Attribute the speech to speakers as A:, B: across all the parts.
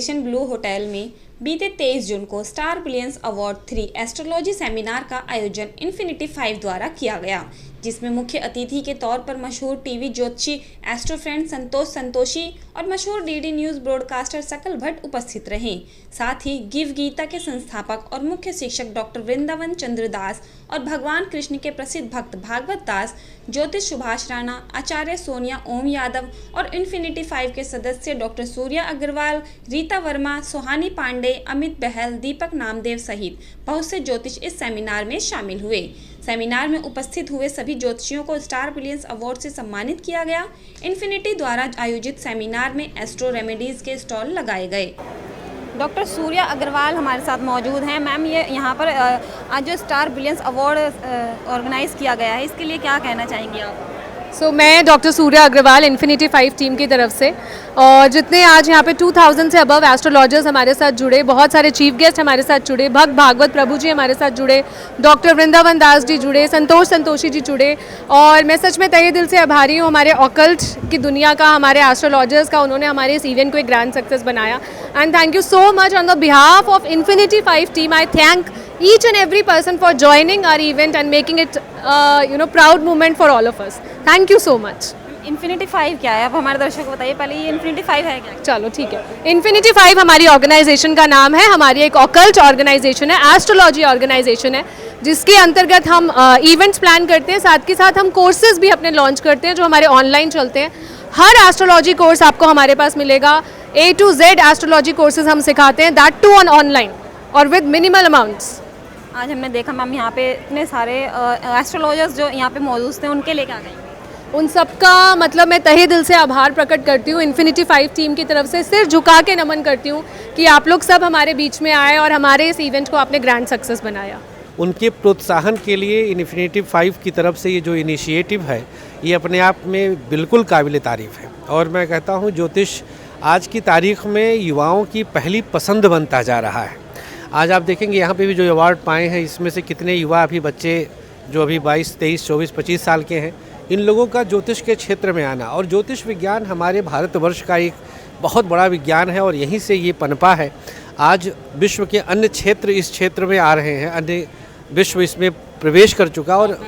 A: Radiation Blu hotel में बीते 23 जून को star brilliance award 3 astrology seminar का आयोजन इन्फिनिटी 5 द्वारा किया गया, जिसमें मुख्य अतिथि के तौर पर मशहूर टीवी ज्योतिषी एस्ट्रो फ्रेंड संतोष संतोषी और मशहूर डीडी न्यूज़ ब्रॉडकास्टर सकल भट्ट उपस्थित रहे। साथ ही गिव गीता के संस्थापक और मुख्य शिक्षक डॉक्टर वृंदावन चंद्र दास और भगवान कृष्ण के प्रसिद्ध भक्त भागवत दास, ज्योतिष सुभाष राणा, आचार्य सोनिया ओम यादव और इन्फिनिटी 5 के सदस्य डॉक्टर सूर्या अग्रवाल, रीता वर्मा, सुहानी पांडे, अमित बहल, दीपक नामदेव सहित बहुत से ज्योतिष इस सेमिनार में शामिल हुए। सेमिनार में उपस्थित हुए सभी ज्योतिषियों को स्टार ब्रिलियंस अवार्ड से सम्मानित किया गया। इन्फिनिटी द्वारा आयोजित सेमिनार में एस्ट्रो रेमेडीज के स्टॉल लगाए गए। डॉक्टर सूर्या अग्रवाल हमारे साथ मौजूद हैं। मैम, ये यहाँ पर आज जो स्टार ब्रिलियंस अवार्ड ऑर्गेनाइज किया गया है, इसके लिए क्या कहना चाहेंगी आप?
B: मैं doctor Surya Agarwal infinity 5 team की तरफ से, और जितने आज यहाँ पे 2000 से अबव एस्ट्रोलॉजर्स हमारे साथ जुड़े, बहुत सारे चीफ गेस्ट हमारे साथ जुड़े, भक्त भागवत प्रभु जी हमारे साथ जुड़े, डॉक्टर वृंदावन दास जी जुड़े, संतोष संतोषी जी जुड़े, और मैं सच में तहे दिल से आभारी हूँ हमारे ऑकल्ट की दुनिया का, हमारे एस्ट्रोलॉजर्स का। उन्होंने हमारे इस इवेंट को एक ग्रैंड सक्सेस बनाया। And thank you so much on the behalf of infinity 5 team. I thank each and every person for joining our event and making it proud moment for all of us. Thank you so much.
A: Infinity 5 क्या है, आप हमारे दर्शकों को बताइए पहले, ये infinity 5 है क्या?
B: चलो ठीक है, इन्फिनिटी 5 हमारी ऑर्गेनाइजेशन का नाम है। हमारी एक ऑकल्ट ऑर्गेनाइजेशन है, एस्ट्रोलॉजी ऑर्गेनाइजेशन है, जिसके अंतर्गत हम इवेंट्स प्लान करते हैं, साथ के साथ हम कोर्सेज भी अपने लॉन्च करते हैं जो हमारे ऑनलाइन चलते हैं। हर एस्ट्रोलॉजी कोर्स आपको हमारे पास मिलेगा। A to Z astrology courses हम सिखाते हैं, दैट टू ऑन ऑनलाइन और विद मिनिमल अमाउंट्स।
A: आज हमने देखा मैम यहाँ पे इतने सारे एस्ट्रोलॉजर्स जो यहाँ पे मौजूद थे, उनके लिए क्या कहेंगे?
B: उन सबका मतलब मैं तहे दिल से आभार प्रकट करती हूँ। इन्फिनिटी 5 टीम की तरफ से सिर झुका के नमन करती हूँ कि आप लोग सब हमारे बीच में आए और हमारे इस इवेंट को आपने ग्रैंड सक्सेस बनाया।
C: उनके प्रोत्साहन के लिए इन्फिनिटी 5 की तरफ से ये जो इनिशिएटिव है, ये अपने आप में बिल्कुल काबिल तारीफ़ है। और मैं कहता हूँ ज्योतिष आज की तारीख में युवाओं की पहली पसंद बनता जा रहा है। आज आप देखेंगे यहाँ पे भी जो अवार्ड पाए हैं, इसमें से कितने युवा अभी बच्चे जो अभी 22, 23, 24, 25 साल के हैं, इन लोगों का ज्योतिष के क्षेत्र में आना, और ज्योतिष विज्ञान हमारे भारतवर्ष का एक बहुत बड़ा विज्ञान है और यहीं से ये पनपा है। आज विश्व के अन्य क्षेत्र इस क्षेत्र में आ रहे हैं, अन्य विश्व इसमें प्रवेश कर चुका, और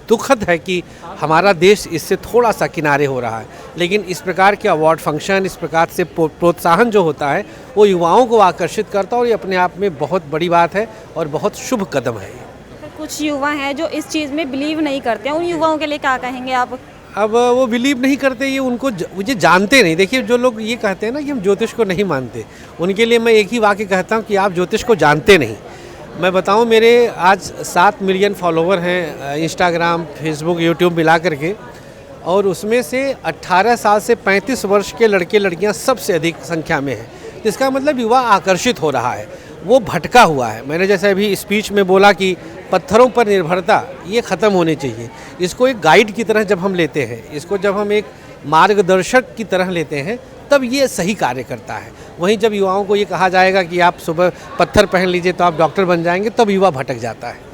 C: दुखद है कि हमारा देश इससे थोड़ा सा किनारे हो रहा है। लेकिन इस प्रकार के अवार्ड फंक्शन, इस प्रकार से प्रोत्साहन जो होता है, वो युवाओं को आकर्षित करता है और ये अपने आप में बहुत बड़ी बात है और बहुत शुभ कदम है।
A: कुछ युवा हैं जो इस चीज़ में बिलीव नहीं करते हैं, उन युवाओं के लिए क्या कहेंगे आप?
C: अब वो बिलीव नहीं करते, ये उनको मुझे जानते नहीं। देखिए, जो लोग ये कहते हैं ना कि हम ज्योतिष को नहीं मानते, उनके लिए मैं एक ही वाक्य कहता हूँ कि आप ज्योतिष को जानते नहीं। मैं बताऊं, मेरे आज 7 मिलियन फॉलोवर हैं इंस्टाग्राम, फेसबुक, यूट्यूब मिला करके, और उसमें से 18 साल से 35 वर्ष के लड़के लड़कियां सबसे अधिक संख्या में हैं। इसका मतलब युवा आकर्षित हो रहा है, वो भटका हुआ है। मैंने जैसे अभी स्पीच में बोला कि पत्थरों पर निर्भरता ये ख़त्म होनी चाहिए। इसको एक गाइड की तरह जब हम लेते हैं, इसको जब हम एक मार्गदर्शक की तरह लेते हैं, तब ये सही कार्य करता है। वहीं जब युवाओं को ये कहा जाएगा कि आप सुबह पत्थर पहन लीजिए तो आप डॉक्टर बन जाएंगे, तब युवा भटक जाता है।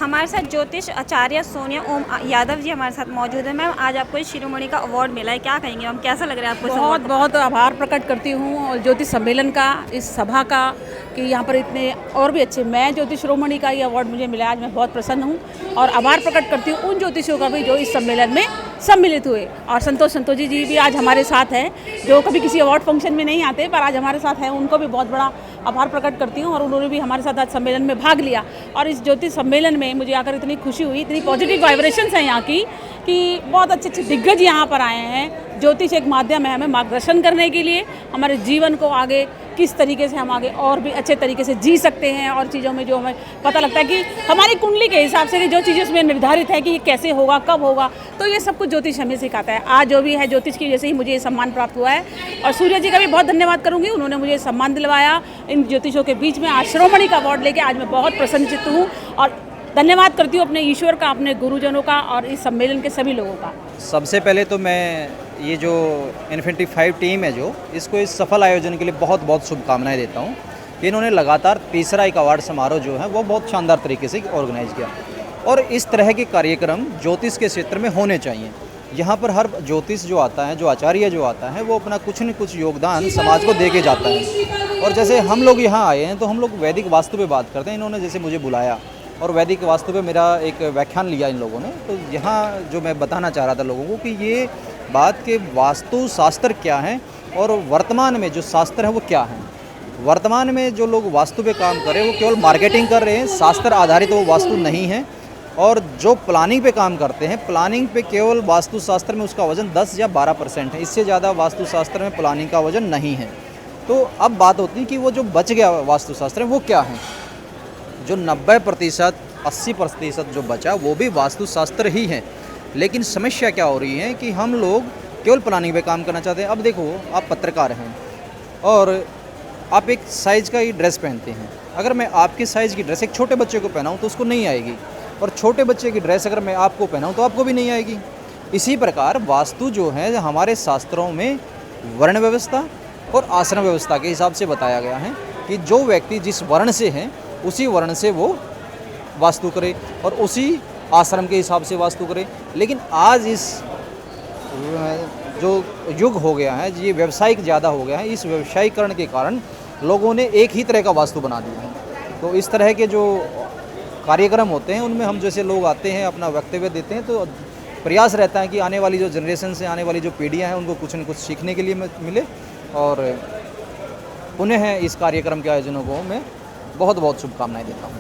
A: हमारे साथ ज्योतिष आचार्य सोनिया ओम यादव जी हमारे साथ मौजूद है। मैम, आज आपको इस शिरोमणि का अवार्ड मिला है, क्या कहेंगे मैम, कैसा लग रहा है आपको?
D: बहुत बहुत आभार प्रकट करती हूँ और ज्योतिष सम्मेलन का, इस सभा का, कि यहाँ पर इतने और भी अच्छे, मैं ज्योतिष शिरोमणि का ये अवार्ड मुझे मिला, आज मैं बहुत प्रसन्न हूँ। और आभार प्रकट करती हूँ उन ज्योतिषियों का भी जो इस सम्मेलन में सम्मिलित हुए। और संतोष संतोषी जी भी आज हमारे साथ हैं, जो कभी किसी अवार्ड फंक्शन में नहीं आते पर आज हमारे साथ हैं, उनको भी बहुत बड़ा आभार प्रकट करती हूँ। और उन्होंने भी हमारे साथ आज सम्मेलन में भाग लिया, और इस ज्योतिष सम्मेलन में मुझे आकर इतनी खुशी हुई, इतनी पॉजिटिव वाइब्रेशंस हैं यहाँ की, कि बहुत अच्छे अच्छे दिग्गज यहाँ पर आए हैं। ज्योतिष एक माध्यम है हमें मार्गदर्शन करने के लिए, हमारे जीवन को आगे किस तरीके से हम आगे और भी अच्छे तरीके से जी सकते हैं, और चीज़ों में जो हमें पता लगता है कि हमारी कुंडली के हिसाब से जो चीज़ें उसमें निर्धारित है कि ये कैसे होगा, कब होगा, तो ये सब कुछ ज्योतिष हमें सिखाता है। आज जो भी है ज्योतिष की वजह से ही मुझे ये सम्मान प्राप्त हुआ है, और सूर्य जी का भी बहुत धन्यवाद करूँगी, उन्होंने मुझे सम्मान दिलवाया इन ज्योतिषों के बीच में। आज शिरोमणि का अवार्ड लेके आज मैं बहुत प्रसन्नचित्त हूँ, और धन्यवाद करती हूँ अपने ईश्वर का, अपने गुरुजनों का, और इस सम्मेलन के सभी लोगों का।
E: सबसे पहले तो मैं ये जो इन्फिनिटी 5 टीम है जो, इसको इस सफल आयोजन के लिए बहुत बहुत शुभकामनाएं देता हूँ कि इन्होंने लगातार तीसरा एक अवार्ड समारोह जो है वो बहुत शानदार तरीके से ऑर्गेनाइज किया। और इस तरह के कार्यक्रम ज्योतिष के क्षेत्र में होने चाहिए। यहाँ पर हर ज्योतिष जो आता है, जो आचार्य जो आता है, वो अपना कुछ न कुछ योगदान समाज को दे के जाता है। और जैसे हम लोग यहाँ आए हैं तो हम लोग वैदिक वास्तु पे बात करते हैं। इन्होंने जैसे मुझे बुलाया और वैदिक वास्तु पे मेरा एक व्याख्यान लिया इन लोगों ने, तो यहाँ जो मैं बताना चाह रहा था लोगों को कि ये बात के वास्तु शास्त्र क्या है और वर्तमान में जो शास्त्र है वो क्या है। वर्तमान में जो लोग वास्तु पे काम कर रहे हैं वो केवल मार्केटिंग कर रहे हैं, शास्त्र आधारित वो वास्तु नहीं है। और जो प्लानिंग पे काम करते हैं, प्लानिंग पे केवल वास्तुशास्त्र में उसका वजन 10 या 12% है, इससे ज़्यादा वास्तुशास्त्र में प्लानिंग का वजन नहीं है। तो अब बात होती है कि वो जो बच गया वास्तुशास्त्र है वो क्या है। जो 90% 80% जो बचा वो भी वास्तुशास्त्र ही है। लेकिन समस्या क्या हो रही है कि हम लोग केवल प्लानिंग पे काम करना चाहते हैं। अब देखो, आप पत्रकार हैं और आप एक साइज़ का ही ड्रेस पहनते हैं। अगर मैं आपके साइज़ की ड्रेस एक छोटे बच्चे को पहनाऊँ तो उसको नहीं आएगी, और छोटे बच्चे की ड्रेस अगर मैं आपको पहनाऊँ तो आपको भी नहीं आएगी। इसी प्रकार वास्तु जो है हमारे शास्त्रों में वर्ण व्यवस्था और आश्रम व्यवस्था के हिसाब से बताया गया है कि जो व्यक्ति जिस वर्ण से है उसी वर्ण से वो वास्तु करे और उसी आश्रम के हिसाब से वास्तु करे। लेकिन आज इस जो युग हो गया है, ये व्यावसायिक ज़्यादा हो गया है, इस व्यवसायीकरण के कारण लोगों ने एक ही तरह का वास्तु बना दिया है। तो इस तरह के जो कार्यक्रम होते हैं उनमें हम जैसे लोग आते हैं, अपना वक्तव्य देते हैं, तो प्रयास रहता है कि आने वाली जो जनरेशन से, आने वाली जो पीढ़ियां हैं उनको कुछ न कुछ सीखने के लिए मिले। और पुनः इस कार्यक्रम के आयोजनों को मैं बहुत बहुत शुभकामनाएं देता हूँ।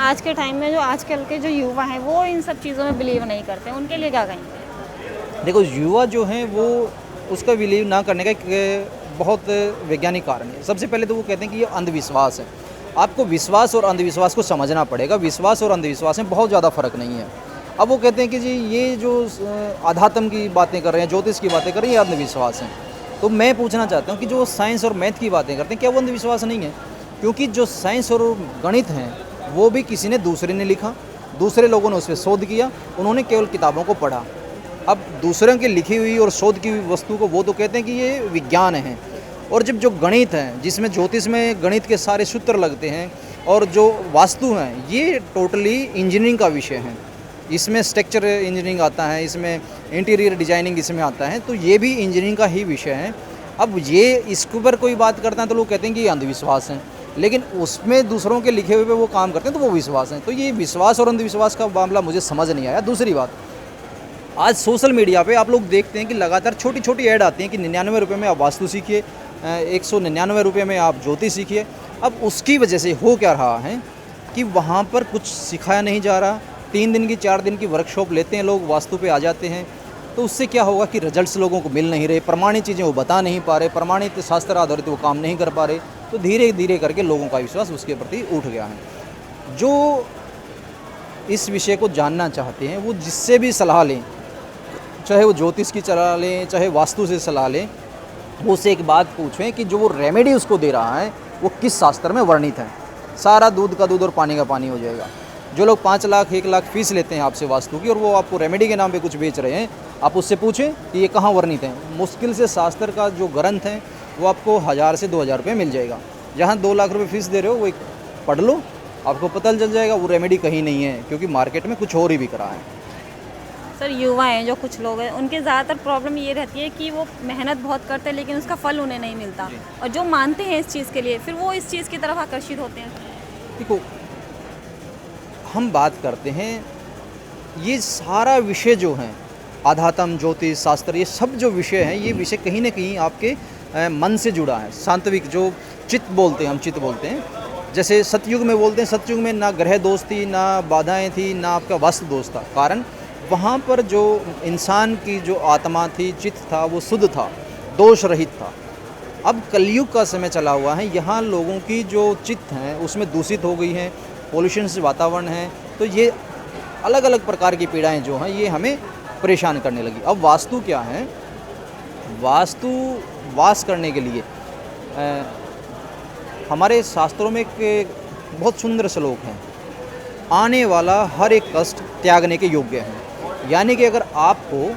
F: आज के टाइम में जो आजकल के जो युवा हैं वो इन सब चीज़ों में बिलीव नहीं करते, उनके लिए क्या कहेंगे?
E: देखो, युवा जो हैं वो उसका बिलीव ना करने का एक बहुत वैज्ञानिक कारण है। सबसे पहले तो वो कहते हैं कि ये अंधविश्वास है। आपको विश्वास और अंधविश्वास को समझना पड़ेगा। विश्वास और अंधविश्वास में बहुत ज़्यादा फर्क नहीं है। अब वो कहते हैं कि जी ये जो आध्यात्म की बातें कर रहे हैं, ज्योतिष की बातें कर रहे हैं, ये अंधविश्वास हैं। तो मैं पूछना चाहता हूँ कि जो साइंस और मैथ की बातें करते हैं, क्या वो अंधविश्वास नहीं है? क्योंकि जो साइंस और गणित हैं वो भी किसी ने दूसरे ने लिखा, दूसरे लोगों ने उस पर शोध किया, उन्होंने केवल किताबों को पढ़ा। अब दूसरों की लिखी हुई और शोध की हुई वस्तु को वो तो कहते हैं कि ये विज्ञान है। और जब जो गणित है, जिसमें ज्योतिष में गणित के सारे सूत्र लगते हैं, और जो वास्तु हैं ये टोटली इंजीनियरिंग का विषय है। इसमें स्ट्रक्चर इंजीनियरिंग आता है, इसमें इंटीरियर डिजाइनिंग इसमें आता है, तो ये भी इंजीनियरिंग का ही विषय है। अब ये इसके ऊपर कोई बात करता है तो लोग कहते हैं कि ये अंधविश्वास है, लेकिन उसमें दूसरों के लिखे हुए पे वो काम करते हैं तो वो विश्वास है। तो ये विश्वास और अंधविश्वास का मामला मुझे समझ नहीं आया। दूसरी बात, आज सोशल मीडिया पे आप लोग देखते हैं कि लगातार छोटी छोटी ऐड आती हैं कि 99 रुपये में आप वास्तु सीखिए, 199 रुपये में आप ज्योतिष सीखिए। अब उसकी वजह से हो क्या रहा है कि वहाँ पर कुछ सिखाया नहीं जा रहा। 3 दिन की 4 दिन की वर्कशॉप लेते हैं लोग, वास्तु पे आ जाते हैं, तो उससे क्या होगा कि रिजल्ट्स लोगों को मिल नहीं रहे, प्रमाणित चीज़ें वो बता नहीं पा रहे, प्रमाणित शास्त्र आधारित वो काम नहीं कर पा रहे। तो धीरे धीरे करके लोगों का विश्वास उसके प्रति उठ गया है। जो इस विषय को जानना चाहते हैं वो जिससे भी सलाह लें, चाहे वो ज्योतिष की सलाह लें, चाहे वास्तु से सलाह लें, वो उससे एक बात पूछें कि जो वो रेमेडी उसको दे रहा है वो किस शास्त्र में वर्णित है। सारा दूध का दूध और पानी का पानी हो जाएगा। जो लोग 5 लाख 1 लाख फीस लेते हैं आपसे वास्तु की और वो आपको रेमेडी के नाम पे कुछ बेच रहे हैं, आप उससे पूछें कि ये कहाँ वर्णित है। मुश्किल से शास्त्र का जो ग्रंथ है वो आपको 1000 से 2000 रुपये मिल जाएगा। जहाँ 2 लाख रुपये फीस दे रहे हो वो एक पढ़ लो, आपको पता चल जाएगा वो रेमेडी कहीं नहीं है, क्योंकि मार्केट में कुछ और ही बिक रहा है।
F: सर, युवा हैं जो कुछ लोग हैं, उनके ज़्यादातर प्रॉब्लम ये रहती है कि वो मेहनत बहुत करते हैं लेकिन उसका फल उन्हें नहीं मिलता, और जो मानते हैं इस चीज़ के लिए फिर वो इस चीज़ की तरफ आकर्षित होते हैं।
E: देखो, हम बात करते हैं ये सारा विषय जो हैं, आध्यात्म, ज्योतिष, शास्त्र, ये सब जो विषय हैं, ये विषय कहीं ना कहीं आपके मन से जुड़ा है। सांत्विक जो चित्त बोलते हैं, हम चित्त बोलते हैं। जैसे सतयुग में बोलते हैं, सतयुग में ना ग्रह दोष थी, ना बाधाएं थी, ना आपका वास्तु दोष था। कारण वहाँ पर जो इंसान की जो आत्मा थी, चित्त था, वो शुद्ध था, दोष रहित था। अब कलयुग का समय चला हुआ है, यहाँ लोगों की जो चित्त हैं उसमें दूषित हो गई हैं, पोल्यूशन से वातावरण है, तो ये अलग अलग प्रकार की पीड़ाएं जो हैं ये हमें परेशान करने लगी। अब वास्तु क्या है? वास्तु वास करने के लिए हमारे शास्त्रों में एक बहुत सुंदर श्लोक है, आने वाला हर एक कष्ट त्यागने के योग्य है। यानी कि अगर आपको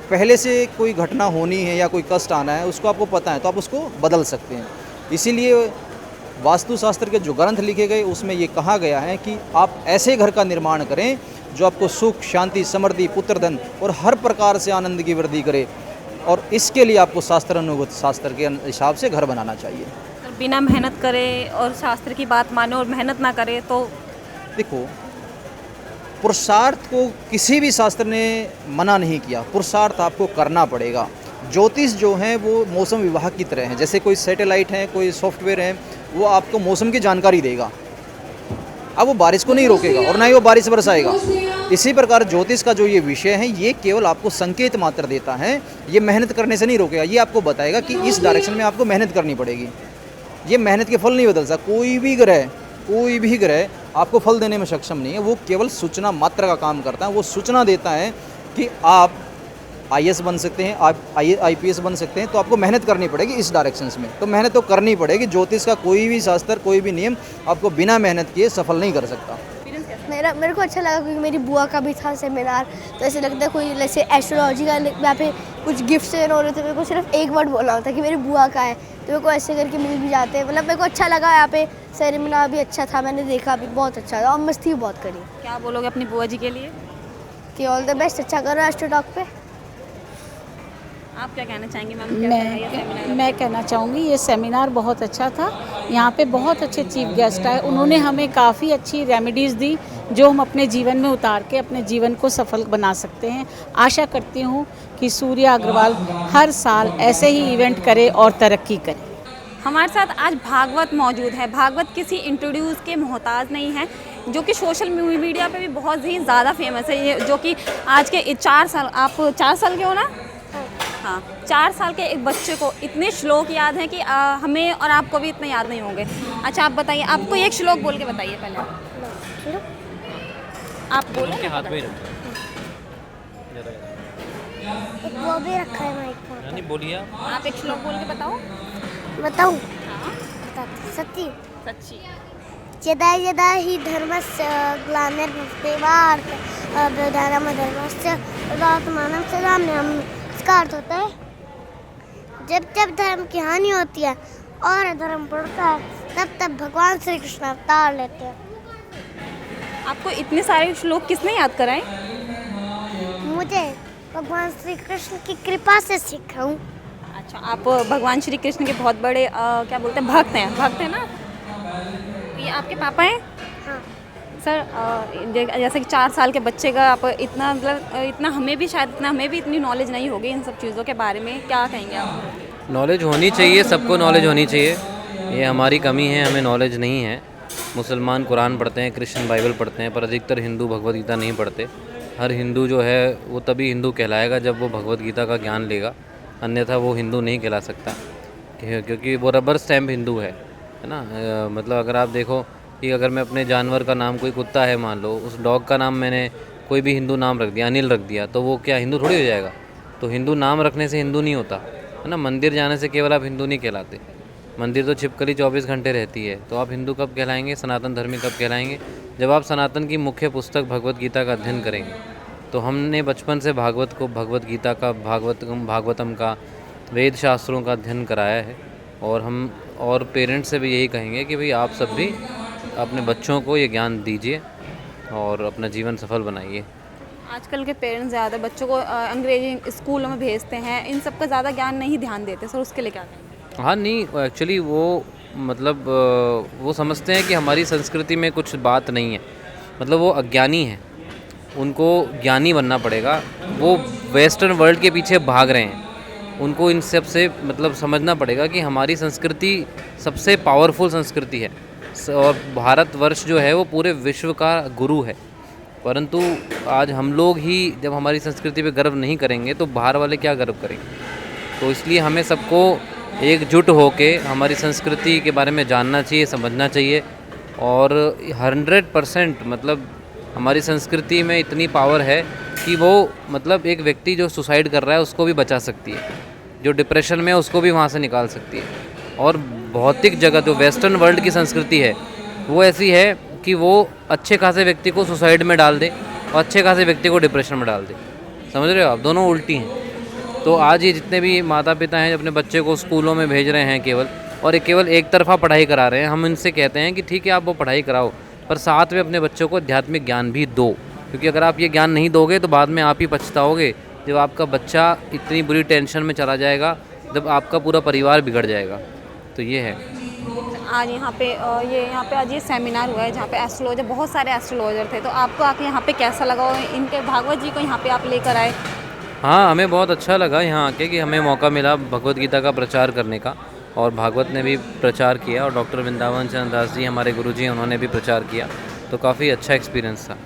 E: पहले से कोई घटना होनी है या कोई कष्ट आना है, उसको आपको पता है तो आप उसको बदल सकते हैं। इसीलिए वास्तुशास्त्र के जो ग्रंथ लिखे गए उसमें ये कहा गया है कि आप ऐसे घर का निर्माण करें जो आपको सुख, शांति, समृद्धि, पुत्र धन और हर प्रकार से आनंद की वृद्धि करे। और इसके लिए आपको शास्त्र अनुगत, शास्त्र के हिसाब से घर बनाना चाहिए।
F: सर बिना मेहनत करे और शास्त्र की बात माने और मेहनत ना करे तो
E: देखो, पुरुषार्थ को किसी भी शास्त्र ने मना नहीं किया, पुरुषार्थ आपको करना पड़ेगा। ज्योतिष जो हैं वो मौसम विभाग की तरह हैं, जैसे कोई सैटेलाइट है, कोई सॉफ्टवेयर है, वो आपको मौसम की जानकारी देगा। अब वो बारिश को नहीं रोकेगा और ना ही वो बारिश बरसाएगा। इसी प्रकार ज्योतिष का जो ये विषय है, ये केवल आपको संकेत मात्र देता है, ये मेहनत करने से नहीं रोकेगा। ये आपको बताएगा कि इस डायरेक्शन में आपको मेहनत करनी पड़ेगी। ये मेहनत के फल नहीं बदल सकता। कोई भी ग्रह आपको फल देने में सक्षम नहीं है, वो केवल सूचना मात्र का काम करता है। वो सूचना देता है कि आप IAS बन सकते हैं, आप IPS बन सकते हैं, तो आपको मेहनत करनी पड़ेगी इस डायरेक्शंस में। तो मेहनत तो करनी पड़ेगी। ज्योतिष का कोई भी शास्त्र, कोई भी नियम आपको बिना मेहनत किए सफल नहीं कर सकता।
G: मेरे को अच्छा लगा क्योंकि मेरी बुआ का भी था सेमिनार, तो ऐसे लगता है कोई जैसे एस्ट्रोलॉजी का यहाँ पे कुछ गिफ्ट देना हो रहे थे, मेरे को सिर्फ एक वर्ड बोलना होता कि मेरी बुआ का है, तो मेरे को ऐसे करके मिल भी जाते हैं। मतलब मेरे को अच्छा लगा, यहाँ पे सेमिनार भी अच्छा था, मैंने देखा भी बहुत अच्छा था और मस्ती भी बहुत करी।
F: क्या बोलोगे अपनी बुआ जी के लिए?
G: कि ऑल द बेस्ट, अच्छा करो एस्ट्रोटॉक पे।
F: आप क्या कहना चाहेंगी मैम?
D: मैं कहना चाहूँगी ये सेमिनार बहुत अच्छा था। यहाँ पे बहुत अच्छे चीफ गेस्ट आए, उन्होंने हमें काफ़ी अच्छी रेमेडीज़ दी जो हम अपने जीवन में उतार के अपने जीवन को सफल बना सकते हैं। आशा करती हूँ कि सूर्या अग्रवाल हर साल ऐसे ही इवेंट करे और तरक्की करे।
F: हमारे साथ आज भागवत मौजूद है। भागवत किसी इंट्रोड्यूस के मोहताज नहीं है, जो कि सोशल मीडिया पे भी बहुत ही ज़्यादा फेमस है। ये जो कि आज के 4 साल, आप 4 साल के हो ना? हाँ, 4 साल के एक बच्चे को इतने श्लोक याद हैं कि हमें और आपको भी इतने याद नहीं होंगे। अच्छा आप बताइए, आपको एक श्लोक बोल के बताइए पहले। आप बोलो के हाथ में ही रखो।
G: वो भी रखा है माइक पर।
F: नहीं बोलिए आप एक श्लोक बोल के बताओ।
G: बताऊँ?
F: हाँ
G: सच्ची
F: सच्ची।
G: यदा यदा हि धर्मस्य ग्लानिर्भवति अभ्युदयमधर्मस्य तदात्मानं सदाम्यहम्। इसका अर्थ होता है जब जब धर्म की हानि होती है और अधर्म बढ़ता है, तब तब भगवान श्री कृष्ण अवतार लेते हैं।
F: आपको इतने सारे श्लोक किसने याद कराए?
G: मुझे भगवान श्री कृष्ण की कृपा से सीखा हूँ।
F: अच्छा, आप भगवान श्री कृष्ण के बहुत बड़े क्या बोलते हैं, भक्त हैं ना? ये आपके पापा हैं?
G: हाँ।
F: सर जैसे कि 4 साल के बच्चे का आप इतना मतलब इतना हमें भी शायद हमें भी इतनी नॉलेज नहीं होगी इन सब चीज़ों के बारे में, क्या कहेंगे आप?
H: नॉलेज होनी चाहिए, सबको नॉलेज होनी चाहिए। ये हमारी कमी है, हमें नॉलेज नहीं है। मुसलमान कुरान पढ़ते हैं, क्रिश्चियन बाइबल पढ़ते हैं, पर अधिकतर हिंदू भगवद गीता नहीं पढ़ते। हर हिंदू जो है वो तभी हिंदू कहलाएगा जब वो भगवद गीता का ज्ञान लेगा, अन्यथा वो हिंदू नहीं कहला सकता, क्योंकि वो रबर स्टैम्प हिंदू है ना। मतलब अगर आप देखो कि अगर मैं अपने जानवर का नाम, कोई कुत्ता है मान लो, उस डॉग का नाम मैंने कोई भी हिंदू नाम रख दिया, अनिल रख दिया, तो वो क्या हिंदू थोड़ी हो जाएगा? तो हिंदू नाम रखने से हिंदू नहीं होता है ना। मंदिर जाने से केवल आप हिंदू नहीं कहलाते। मंदिर तो छिपकली 24 घंटे रहती है, तो आप हिंदू कब कहलाएंगे, सनातन धर्मी कब कहलाएंगे? जब आप सनातन की मुख्य पुस्तक भगवद गीता का अध्ययन करेंगे। तो हमने बचपन से भगवद गीता का, भागवतम का, वेद शास्त्रों का अध्ययन कराया है। और पेरेंट्स से भी यही कहेंगे कि भाई आप सब भी अपने बच्चों को ये ज्ञान दीजिए और अपना जीवन सफल बनाइए।
F: आजकल के पेरेंट्स ज़्यादा बच्चों को अंग्रेजी स्कूलों में भेजते हैं, इन सब का ज़्यादा ज्ञान नहीं ध्यान देते सर, उसके लिए क्या कहेंगे?
H: हाँ नहीं, एक्चुअली वो मतलब वो समझते हैं कि हमारी संस्कृति में कुछ बात नहीं है, मतलब वो अज्ञानी हैं, उनको ज्ञानी बनना पड़ेगा। वो वेस्टर्न वर्ल्ड के पीछे भाग रहे हैं, उनको इन सब से मतलब समझना पड़ेगा कि हमारी संस्कृति सबसे पावरफुल संस्कृति है और भारतवर्ष जो है वो पूरे विश्व का गुरु है। परंतु आज हम लोग ही जब हमारी संस्कृति पे गर्व नहीं करेंगे तो बाहर वाले क्या गर्व करेंगे? तो इसलिए हमें सबको एकजुट होके हमारी संस्कृति के बारे में जानना चाहिए, समझना चाहिए। और 100% मतलब हमारी संस्कृति में इतनी पावर है कि वो मतलब एक व्यक्ति जो सुसाइड कर रहा है उसको भी बचा सकती है, जो डिप्रेशन में है उसको भी वहाँ से निकाल सकती है। और भौतिक जगत जो वेस्टर्न वर्ल्ड की संस्कृति है वो ऐसी है कि वो अच्छे खासे व्यक्ति को सुसाइड में डाल दे और अच्छे खासे व्यक्ति को डिप्रेशन में डाल दे। समझ रहे हो आप? दोनों उल्टी हैं। तो आज ये जितने भी माता पिता हैं अपने बच्चे को स्कूलों में भेज रहे हैं केवल एक तरफा पढ़ाई करा रहे हैं, हम इनसे कहते हैं कि ठीक है आप वो पढ़ाई कराओ, पर साथ में अपने बच्चों को आध्यात्मिक ज्ञान भी दो। क्योंकि अगर आप ये ज्ञान नहीं दोगे तो बाद में आप ही पछताओगे जब आपका बच्चा इतनी बुरी टेंशन में चला जाएगा, जब आपका पूरा परिवार बिगड़ जाएगा। तो ये है।
F: आज यहाँ पे आज ये सेमिनार हुआ है जहाँ पे एस्ट्रोलॉजर, बहुत सारे एस्ट्रोलॉजर थे, तो आपको आके यहाँ पे कैसा लगा और इनके भागवत जी को यहाँ पे आप लेकर आए?
H: हाँ, हमें बहुत अच्छा लगा यहाँ आके कि हमें मौका मिला भगवत गीता का प्रचार करने का, और भागवत ने भी प्रचार किया और डॉक्टर वृंदावन चंद्र दास जी हमारे गुरुजी हैं, उन्होंने भी प्रचार किया, तो काफ़ी अच्छा एक्सपीरियंस था।